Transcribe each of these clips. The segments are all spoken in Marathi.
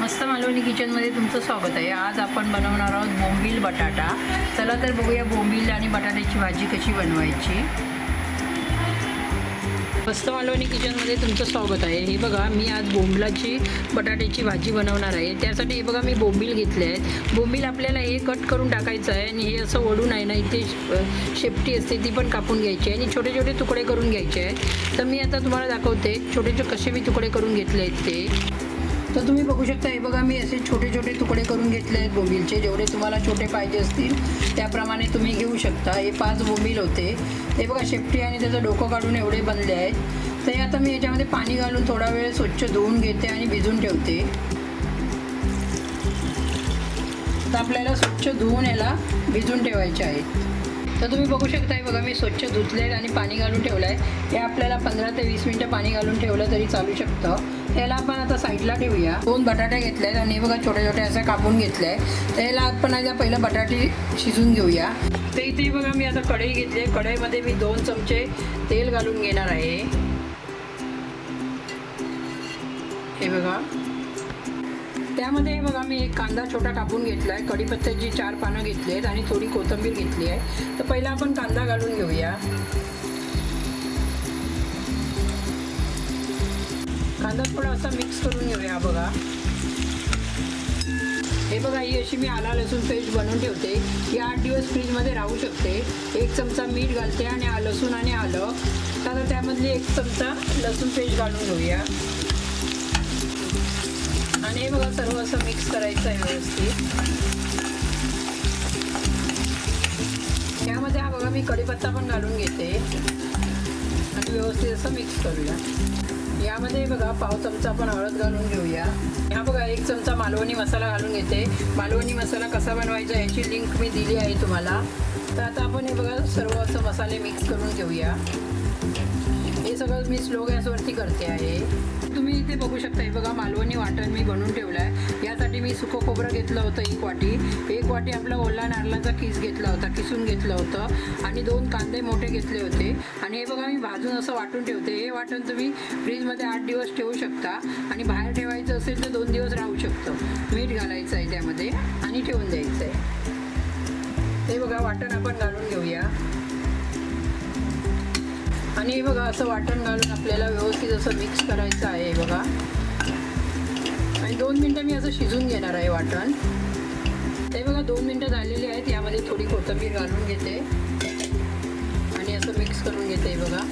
मस्त मालवणी किचनमध्ये तुमचं स्वागत आहे। आज आपण बनवणार आहोत बोंबील बटाटा। चला तर बघूया बोंबील आणि बटाट्याची भाजी कशी बनवायची। मस्त मालवणी किचनमध्ये तुमचं स्वागत आहे। हे बघा, मी आज बोंबलाची बटाट्याची भाजी बनवणार आहे। त्यासाठी हे बघा, मी बोंबील घेतले आहेत। बोंबील आपल्याला हे कट करून टाकायचं आहे आणि हे असं ओढून आहे ना, इथे शेपटी असते ती पण कापून घ्यायची आहे आणि छोटे छोटे तुकडे करून घ्यायचे आहेत। तर मी आता तुम्हाला दाखवते छोटे छोटे कसे मी तुकडे करून घेतले आहेत ते। तर तुम्ही बघू शकता, हे बघा, मी असे छोटे छोटे तुकडे करून घेतले आहेत बोंबीलचे। जेवढे तुम्हाला छोटे पाहिजे असतील त्याप्रमाणे तुम्ही घेऊ शकता। हे 5 बोंबील होते। ते बघा, शेपटी आणि त्याचं डोकं काढून एवढे बनले आहेत। तर आता मी याच्यामध्ये पाणी घालून थोडा वेळ स्वच्छ धुवून घेते आणि भिजून ठेवते। तर आपल्याला स्वच्छ धुवून याला भिजून ठेवायचे आहेत। तर तुम्ही बघू शकता, हे बघा, मी स्वच्छ धुतले आणि पाणी घालून ठेवलं आहे। हे आपल्याला 15 ते 20 मिनटं पाणी घालून ठेवलं तरी चालू शकतं। त्याला आपण आता साईडला ठेवूया। 2 बटाटे घेतले आहेत आणि हे बघा, छोटे छोटे असं कापून घेतले आहे। तर याला आपण आता पहिलं बटाटे शिजून घेऊया। तर इथे बघा, मी आता कढई घेतली आहे। कढईमध्ये मी 2 चमचे तेल घालून घेणार आहे। हे बघा, त्यामध्ये हे बघा, मी एक कांदा छोटा कापून घेतला आहे। कढीपत्त्याची 4 पानं घेतली आहेत आणि थोडी कोथिंबीर घेतली आहे। तर पहिला आपण कांदा घालून घेऊया। कांदा थोडा असा मिक्स करून घेऊया। बघा, हे बघा, ही अशी मी आला लसूण पेस्ट बनवून ठेवते। ही 8 दिवस फ्रीजमध्ये राहू शकते। 1 चमचा मीठ घालते आणि लसूण आणि आलं। तर त्यामधली 1 चमचा लसूण पेस्ट घालून घेऊया आणि हे बघा, सर्व असं मिक्स करायचं आहे व्यवस्थित। यामध्ये हा बघा, मी कढीपत्ता पण घालून घेते आणि व्यवस्थित असं मिक्स करूया। यामध्ये बघा, पाव चमचा आपण हळद घालून घेऊया। हा बघा, 1 चमचा मालवणी मसाला घालून घेते। मालवणी मसाला कसा बनवायचा याची लिंक मी दिली आहे तुम्हाला। तर आता आपण हे बघा, सर्व असं मसाले मिक्स करून घेऊया। हे सगळं मी स्लो गॅसवरती करते आहे। तुम्ही इथे बघू शकता, हे बघा, मालवणी वाटण मी बनवून ठेवलं आहे। यासाठी मी सुकं खोबरं घेतलं होतं 1 वाटी। 1 वाटी आपला ओला नारळाचा किस घेतला होता, किसून घेतलं होतं आणि 2 कांदे मोठे घेतले होते। आणि हे बघा, मी भाजून असं वाटून ठेवते। हे वाटण तुम्ही फ्रीजमध्ये 8 दिवस ठेवू शकता आणि बाहेर ठेवायचं असेल तर 2 दिवस राहू शकतं। मीठ घालायचं आहे त्यामध्ये आणि ठेवून द्यायचं आहे। हे बघा, वाटण आपण घालून घेऊया आणि हे बघा, असं वाटण घालून आपल्याला व्यवस्थित असं मिक्स करायचं आहे। हे बघा, आणि 2 मिनटं मी असं शिजून घेणार आहे वाटण। ते बघा, 2 मिनटं झालेली आहेत। यामध्ये थोडी कोथिंबीर घालून घेते आणि असं मिक्स करून घेते। हे बघा,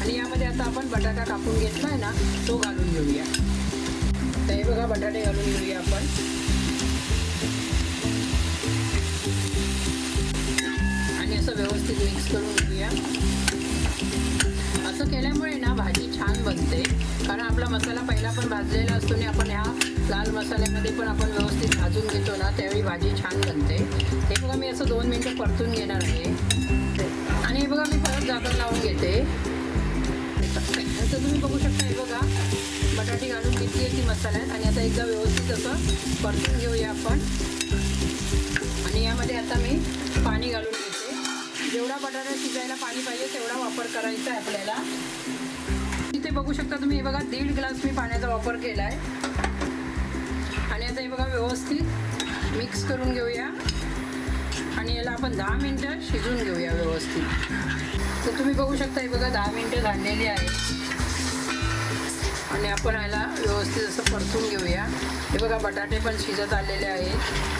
आणि यामध्ये आता आपण बटाटा कापून घेतला आहे ना, तो घालून घेऊया। तर हे बघा, बटाटे घालून घेऊया आपण आणि असं व्यवस्थित मिक्स करून घेऊया। असं केल्यामुळे ना भाजी छान बनते, कारण आपला मसाला पहिला पण भाजलेला असतो आणि आपण ह्या लाल मसाल्यामध्ये पण आपण व्यवस्थित भाजून घेतो ना, त्यावेळी भाजी छान बनते। हे बघा, मी असं 2 मिनटं परतून घेणार आहे आणि हे बघा, मी परत झाकण लावून घेते। तर तुम्ही बघू शकता, हे बघा, बटाटी घालून घेतली आहे ती मसाल्यात आणि आता एकदा व्यवस्थित असं परतून घेऊया आपण। आणि यामध्ये आता मी पाणी घालून घेते। जेवढा बटाटा शिजायला पाणी पाहिजे तेवढा वापर करायचा आहे आपल्याला। इथे बघू शकता तुम्ही, हे बघा, 1.5 ग्लास मी पाण्याचा वापर केला आहे आणि आता हे बघा, व्यवस्थित मिक्स करून घेऊया आणि याला आपण 10 मिनटं शिजून घेऊया व्यवस्थित। तर तुम्ही बघू शकता, हे बघा, 10 मिनटं झालेली आहे आणि आपण याला व्यवस्थित असं परतून घेऊया। हे बघा, बटाटे पण शिजत आलेले आहेत।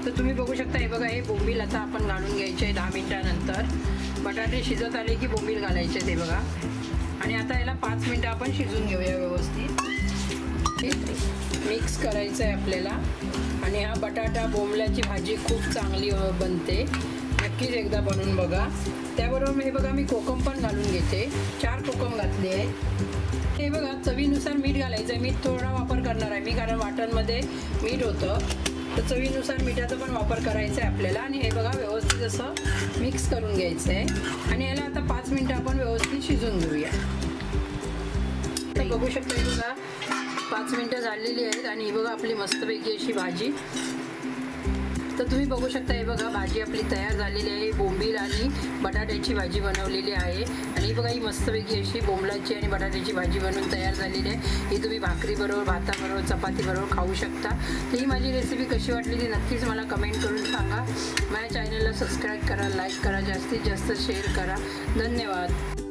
तर तुम्ही बघू शकता, हे बघा, हे बोंबील आता आपण घालून घ्यायचे आहे 10 मिनटानंतर। बटाटे शिजत आले की बोंबील घालायचे ते बघा, आणि आता याला 5 मिनटं आपण शिजून घेऊया व्यवस्थित। मिक्स करायचं आहे आपल्याला आणि हा बटाटा बोंबल्याची भाजी खूप चांगली बनते। नक्कीच एकदा बनवून बघा। त्याबरोबर हे बघा, मी कोकम पण घालून घेते। 4 कोकम घातले आहे। हे बघा, चवीनुसार मीठ घालायचं आहे। मीठ थोडा वापर करणार आहे मी, कारण वाटणमध्ये मीठ होतं। तर चवीनुसार मिठाचा पण वापर करायचा आहे आपल्याला। आणि हे बघा, व्यवस्थित असं मिक्स करून घ्यायचं आहे आणि याला आता 5 मिनटं आपण व्यवस्थित शिजून घेऊया। तर बघू शकता, हे बघा, 5 मिनटं झालेली आहेत आणि ही बघा, आपली मस्तपैकी अशी भाजी तर तुम्ही बघू शकता, हे बघा भाजी आपली तयार झालेली आहे. बोंबील आणि बटाट्याची भाजी बनवलेली आहे. आणि ही बघा, ही मस्तपैकी अशी बोंबलाची आणि बटाट्याची भाजी बनवून तयार झालेली आहे. ही तुम्ही भाकरीबरोबर, भाताबरोबर, चपातीबरोबर खाऊ शकता. तर ही माझी रेसिपी कशी वाटली ती नक्कीच मला कमेंट करून सांगा. माझ्या चॅनलला सबस्क्राईब करा, लाईक करा, जास्तीत जास्त शेअर करा. धन्यवाद.